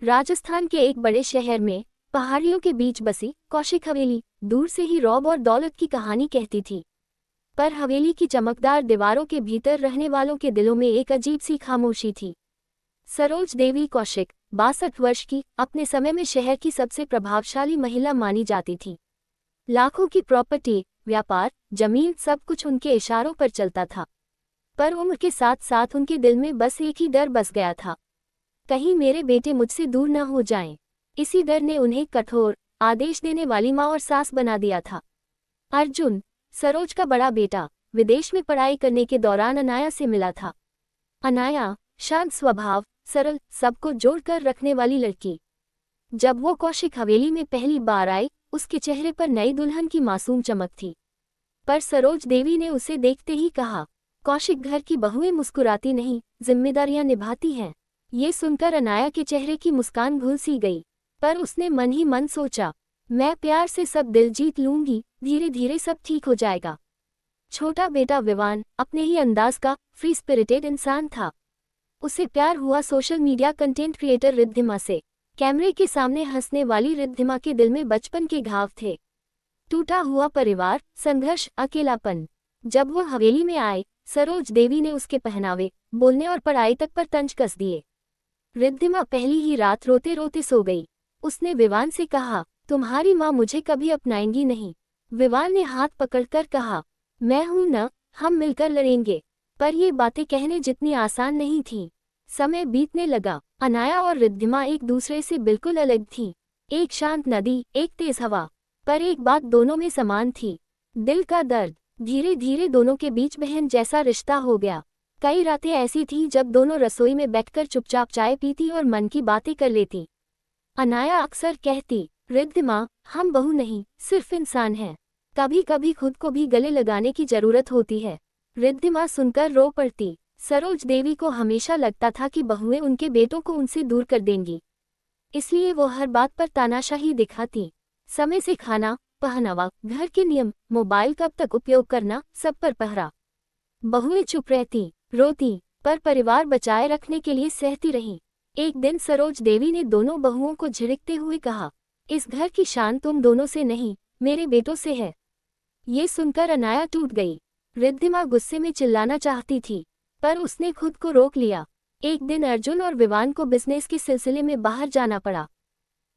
राजस्थान के एक बड़े शहर में पहाड़ियों के बीच बसी कौशिक हवेली दूर से ही रौब और दौलत की कहानी कहती थी। पर हवेली की चमकदार दीवारों के भीतर रहने वालों के दिलों में एक अजीब सी खामोशी थी। सरोज देवी कौशिक 62 वर्ष की, अपने समय में शहर की सबसे प्रभावशाली महिला मानी जाती थी। लाखों की प्रॉपर्टी, व्यापार, जमीन, सब कुछ उनके इशारों पर चलता था। पर उम्र के साथ साथ उनके दिल में बस एक ही डर बस गया था, कहीं मेरे बेटे मुझसे दूर न हो जाएं। इसी डर ने उन्हें कठोर आदेश देने वाली माँ और सास बना दिया था। अर्जुन, सरोज का बड़ा बेटा, विदेश में पढ़ाई करने के दौरान अनाया से मिला था। अनाया शांत स्वभाव, सरल, सबको जोड़कर रखने वाली लड़की। जब वो कौशिक हवेली में पहली बार आई, उसके चेहरे पर नई दुल्हन की मासूम चमक थी। पर सरोज देवी ने उसे देखते ही कहा, कौशिक, घर की बहुएं मुस्कुराती नहीं, जिम्मेदारियां निभाती हैं। ये सुनकर अनाया के चेहरे की मुस्कान भूल सी गई, पर उसने मन ही मन सोचा, मैं प्यार से सब दिल जीत लूंगी, धीरे धीरे सब ठीक हो जाएगा। छोटा बेटा विवान अपने ही अंदाज का फ्री स्पिरिटेड इंसान था। उसे प्यार हुआ social media content creator Riddhima से। कैमरे के सामने हंसने वाली रिद्धिमा के दिल में बचपन के घाव थे। टूटा हुआ परिवार, संघर्ष, अकेलापन। जब वो हवेली में आए, सरोज देवी ने उसके पहनावे, बोलने और पढ़ाई तक पर तंज कस दिए। रिद्धिमा पहली ही रात रोते रोते सो गई। उसने विवान से कहा, तुम्हारी माँ मुझे कभी अपनाएंगी नहीं। विवान ने हाथ पकड़कर कहा, मैं हूं न, हम मिलकर लड़ेंगे। पर ये बातें कहने जितनी आसान नहीं थीं। समय बीतने लगा। अनाया और रिद्धिमा एक दूसरे से बिल्कुल अलग थीं। एक शांत नदी, एक तेज हवा, पर एक बात दोनों में समान थी, दिल का दर्द। धीरे धीरे दोनों के बीच बहन जैसा रिश्ता हो गया। कई रातें ऐसी थीं जब दोनों रसोई में बैठकर चुपचाप चाय पीती और मन की बातें कर लेती। अनाया अक्सर कहती, रिद्धिमा, हम बहू नहीं, सिर्फ इंसान हैं। कभी कभी खुद को भी गले लगाने की जरूरत होती है। रिद्धिमा सुनकर रो पड़ती। सरोज देवी को हमेशा लगता था कि बहुएं उनके बेटों को उनसे दूर कर देंगी, इसलिए वो हर बात पर तानाशाही दिखाती। समय से खाना, पहनावा, घर के नियम, मोबाइल कब तक उपयोग करना, सब पर पहरा। बहुएं चुप रहती, रोती, पर परिवार बचाए रखने के लिए सहती रहीं। एक दिन सरोज देवी ने दोनों बहुओं को झिड़कते हुए कहा, इस घर की शान तुम दोनों से नहीं, मेरे बेटों से है। ये सुनकर अनाया टूट गई। रिद्धिमा गुस्से में चिल्लाना चाहती थी, पर उसने खुद को रोक लिया। एक दिन अर्जुन और विवान को बिजनेस के सिलसिले में बाहर जाना पड़ा।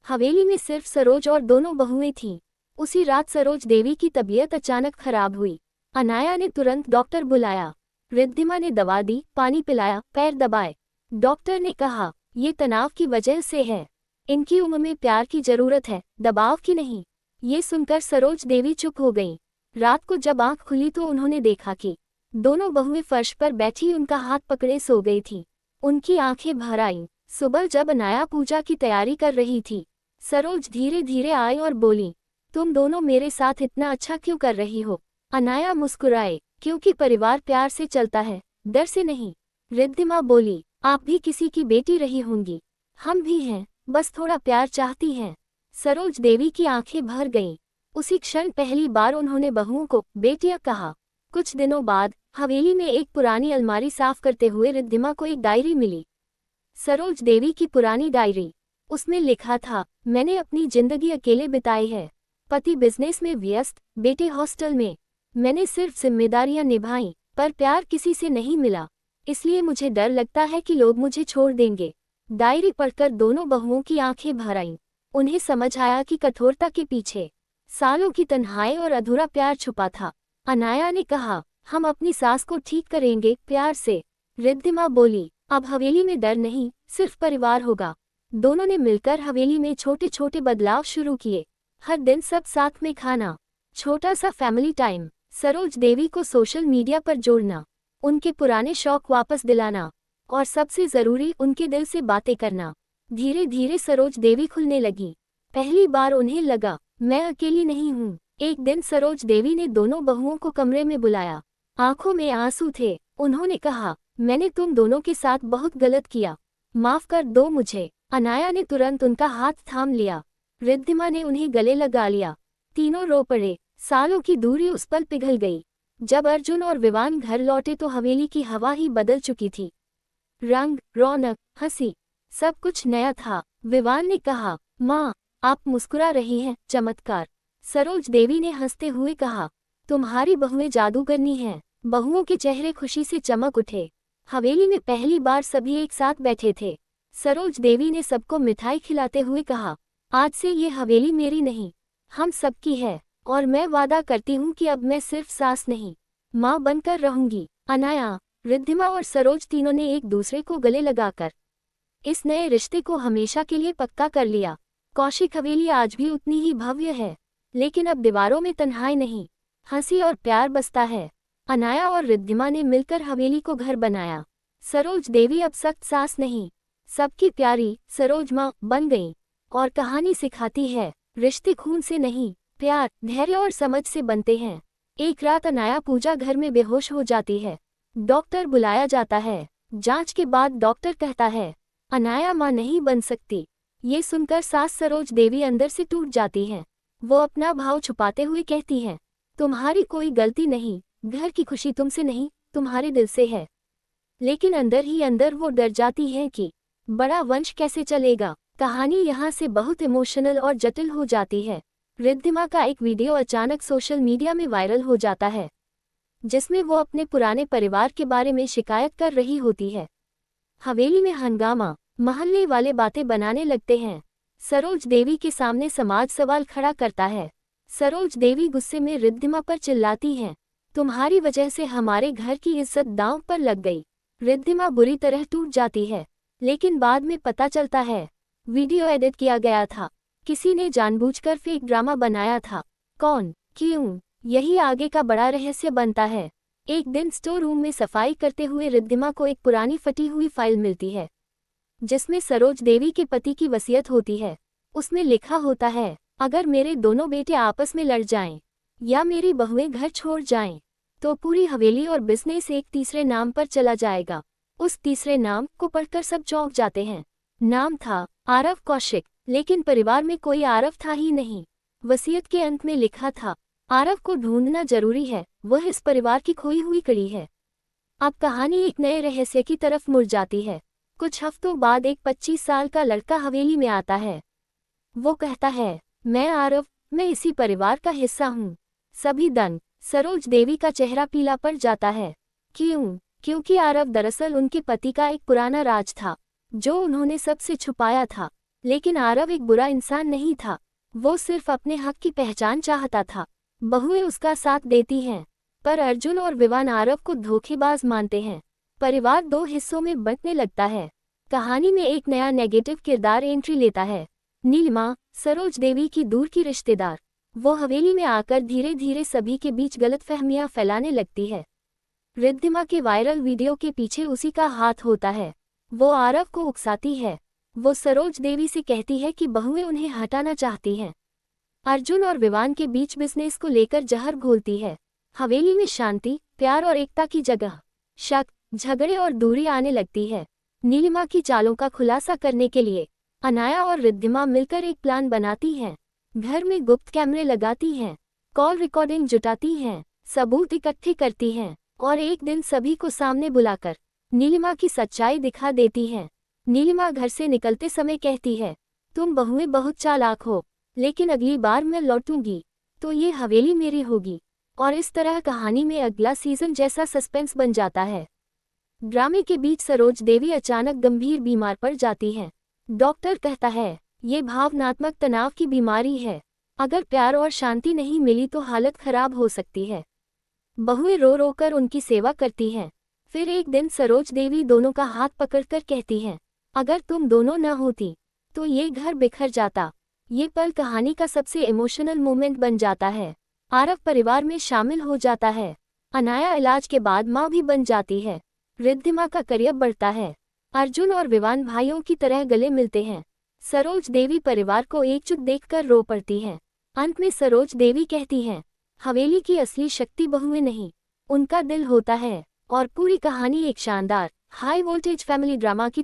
हवेली में सिर्फ सरोज और दोनों बहुएं थीं। उसी रात सरोज देवी की तबीयत अचानक खराब हुई। अनाया ने तुरंत डॉक्टर बुलाया। रिद्धिमा ने दवा दी, पानी पिलाया, पैर दबाए। डॉक्टर ने कहा, ये तनाव की वजह से है। इनकी उम्र में प्यार की जरूरत है, दबाव की नहीं। ये सुनकर सरोज देवी चुप हो गईं। रात को जब आंख खुली तो उन्होंने देखा कि दोनों बहुएं फर्श पर बैठी उनका हाथ पकड़े सो गई थीं। उनकी आंखें भर आईं। सुबह जब अनाया पूजा की तैयारी कर रही थी, सरोज धीरे धीरे आई और बोली, तुम दोनों मेरे साथ इतना अच्छा क्यों कर रही हो? अनाया मुस्कुराए, क्योंकि परिवार प्यार से चलता है, डर से नहीं। रिद्धिमा बोली, आप भी किसी की बेटी रही होंगी, हम भी हैं, बस थोड़ा प्यार चाहती हैं। सरोज देवी की आंखें भर गईं। उसी क्षण पहली बार उन्होंने बहुओं को बेटियां कहा। कुछ दिनों बाद हवेली में एक पुरानी अलमारी साफ करते हुए रिद्धिमा को एक डायरी मिली। सरोज देवी की पुरानी डायरी। उसमें लिखा था, मैंने अपनी जिंदगी अकेले बिताई है। पति बिजनेस में व्यस्त, बेटे हॉस्टल में। मैंने सिर्फ जिम्मेदारियां निभाई, पर प्यार किसी से नहीं मिला। इसलिए मुझे डर लगता है कि लोग मुझे छोड़ देंगे। डायरी पढ़कर दोनों बहुओं की आंखें भर आईं। उन्हें समझ आया कि कठोरता के पीछे सालों की तन्हाई और अधूरा प्यार छुपा था। अनाया ने कहा, हम अपनी सास को ठीक करेंगे, प्यार से। रिद्धिमा बोली, अब हवेली में डर नहीं, सिर्फ परिवार होगा। दोनों ने मिलकर हवेली में छोटे छोटे बदलाव शुरू किए। हर दिन सब साथ में खाना, छोटा सा फैमिली टाइम, सरोज देवी को सोशल मीडिया पर जोड़ना, उनके पुराने शौक वापस दिलाना, और सबसे जरूरी उनके दिल से बातें करना। धीरे धीरे सरोज देवी खुलने लगी। पहली बार उन्हें लगा, मैं अकेली नहीं हूँ। एक दिन सरोज देवी ने दोनों बहुओं को कमरे में बुलाया। आंखों में आंसू थे। उन्होंने कहा, मैंने तुम दोनों के साथ बहुत गलत किया, माफ कर दो मुझे। अनाया ने तुरंत उनका हाथ थाम लिया। रिद्धिमा ने उन्हें गले लगा लिया। तीनों रो पड़े। सालों की दूरी उस पल पिघल गई। जब अर्जुन और विवान घर लौटे तो हवेली की हवा ही बदल चुकी थी। रंग, रौनक, हंसी, सब कुछ नया था। विवान ने कहा, माँ, आप मुस्कुरा रही हैं, चमत्कार। सरोज देवी ने हंसते हुए कहा, तुम्हारी बहुएं जादूगरनी हैं। बहुओं के चेहरे खुशी से चमक उठे। हवेली में पहली बार सभी एक साथ बैठे थे। सरोज देवी ने सबको मिठाई खिलाते हुए कहा, आज से ये हवेली मेरी नहीं, हम सबकी है, और मैं वादा करती हूँ कि अब मैं सिर्फ सास नहीं, माँ बनकर रहूंगी। अनाया, रिद्धिमा और सरोज तीनों ने एक दूसरे को गले लगाकर इस नए रिश्ते को हमेशा के लिए पक्का कर लिया। कौशिक हवेली आज भी उतनी ही भव्य है, लेकिन अब दीवारों में तन्हाई नहीं, हंसी और प्यार बसता है। अनाया और रिद्धिमा ने मिलकर हवेली को घर बनाया। सरोज देवी अब सख्त सास नहीं, सबकी प्यारी सरोज माँ बन गई। और कहानी सिखाती है, रिश्ते खून से नहीं, प्यार, धैर्य और समझ से बनते हैं। एक रात अनाया पूजा घर में बेहोश हो जाती है। डॉक्टर बुलाया जाता है। जांच के बाद डॉक्टर कहता है, अनाया माँ नहीं बन सकती। ये सुनकर सास सरोज देवी अंदर से टूट जाती हैं। वो अपना भाव छुपाते हुए कहती हैं, तुम्हारी कोई गलती नहीं, घर की खुशी तुमसे नहीं, तुम्हारे दिल से है। लेकिन अंदर ही अंदर वो डर जाती हैं कि बड़ा वंश कैसे चलेगा। कहानी यहाँ से बहुत इमोशनल और जटिल हो जाती है। रिद्धिमा का एक वीडियो अचानक सोशल मीडिया में वायरल हो जाता है, जिसमें वो अपने पुराने परिवार के बारे में शिकायत कर रही होती है। हवेली में हंगामा, मोहल्ले वाले बातें बनाने लगते हैं। सरोज देवी के सामने समाज सवाल खड़ा करता है। सरोज देवी गुस्से में रिद्धिमा पर चिल्लाती हैं, तुम्हारी वजह से हमारे घर की इज्जत दांव पर लग गई। रिद्धिमा बुरी तरह टूट जाती है, लेकिन बाद में पता चलता है वीडियो एडिट किया गया था, किसी ने जानबूझकर फेक ड्रामा बनाया था। कौन, क्यों, यही आगे का बड़ा रहस्य बनता है। एक दिन स्टोर रूम में सफाई करते हुए रिद्धिमा को एक पुरानी फटी हुई फाइल मिलती है, जिसमें सरोज देवी के पति की वसीयत होती है। उसमें लिखा होता है, अगर मेरे दोनों बेटे आपस में लड़ जाएं या मेरी बहुएं घर छोड़ जाएं, तो पूरी हवेली और बिजनेस एक तीसरे नाम पर चला जाएगा। उस तीसरे नाम को पढ़कर सब चौंक जाते हैं। नाम था आरव कौशिक, लेकिन परिवार में कोई आरव था ही नहीं। वसीयत के अंत में लिखा था, आरव को ढूंढना जरूरी है, वह इस परिवार की खोई हुई कड़ी है। अब कहानी एक नए रहस्य की तरफ मुड़ जाती है। कुछ हफ्तों बाद एक 25 साल का लड़का हवेली में आता है। वो कहता है, मैं आरव, मैं इसी परिवार का हिस्सा हूँ। सभी दंग। सरोज देवी का चेहरा पीला पड़ जाता है। क्यों? क्योंकि आरव दरअसल उनके पति का एक पुराना राज था, जो उन्होंने सबसे छुपाया था। लेकिन आरव एक बुरा इंसान नहीं था, वो सिर्फ अपने हक की पहचान चाहता था। बहुएं उसका साथ देती हैं, पर अर्जुन और विवान आरव को धोखेबाज मानते हैं। परिवार दो हिस्सों में बंटने लगता है। कहानी में एक नया नेगेटिव किरदार एंट्री लेता है, नीलिमा, सरोज देवी की दूर की रिश्तेदार। वो हवेली में आकर धीरे धीरे सभी के बीच गलतफहमियां फैलाने लगती है। रिद्धिमा के वायरल वीडियो के पीछे उसी का हाथ होता है। वो आरव को उकसाती है। वो सरोज देवी से कहती है कि बहुएं उन्हें हटाना चाहती हैं। अर्जुन और विवान के बीच बिजनेस को लेकर जहर घोलती है। हवेली में शांति, प्यार और एकता की जगह शक, झगड़े और दूरी आने लगती है। नीलिमा की चालों का खुलासा करने के लिए अनाया और रिद्धिमा मिलकर एक प्लान बनाती हैं। घर में गुप्त कैमरे लगाती हैं, कॉल रिकॉर्डिंग जुटाती हैं, सबूत इकट्ठे करती हैं और एक दिन सभी को सामने बुलाकर नीलिमा की सच्चाई दिखा देती हैं। नीलिमा घर से निकलते समय कहती है, तुम बहुएं बहुत चालाक हो, लेकिन अगली बार मैं लौटूंगी तो ये हवेली मेरी होगी। और इस तरह कहानी में अगला सीजन जैसा सस्पेंस बन जाता है। ड्रामे के बीच सरोज देवी अचानक गंभीर बीमार पड़ जाती हैं। डॉक्टर कहता है, ये भावनात्मक तनाव की बीमारी है, अगर प्यार और शांति नहीं मिली तो हालत खराब हो सकती है। बहुएं रो रो कर उनकी सेवा करती हैं। फिर एक दिन सरोज देवी दोनों का हाथ पकड़कर कहती हैं, अगर तुम दोनों न होती तो ये घर बिखर जाता। ये पल कहानी का सबसे इमोशनल मोमेंट बन जाता है। आरव परिवार में शामिल हो जाता है। अनाया इलाज के बाद माँ भी बन जाती है। रिद्धिमा का करियर बढ़ता है। अर्जुन और विवान भाइयों की तरह गले मिलते हैं। सरोज देवी परिवार को एकजुट देखकर रो पड़ती हैं। अंत में सरोज देवी कहती हैं, हवेली की असली शक्ति बहुएं नहीं, उनका दिल होता है। और पूरी कहानी एक शानदार हाई वोल्टेज फैमिली ड्रामा की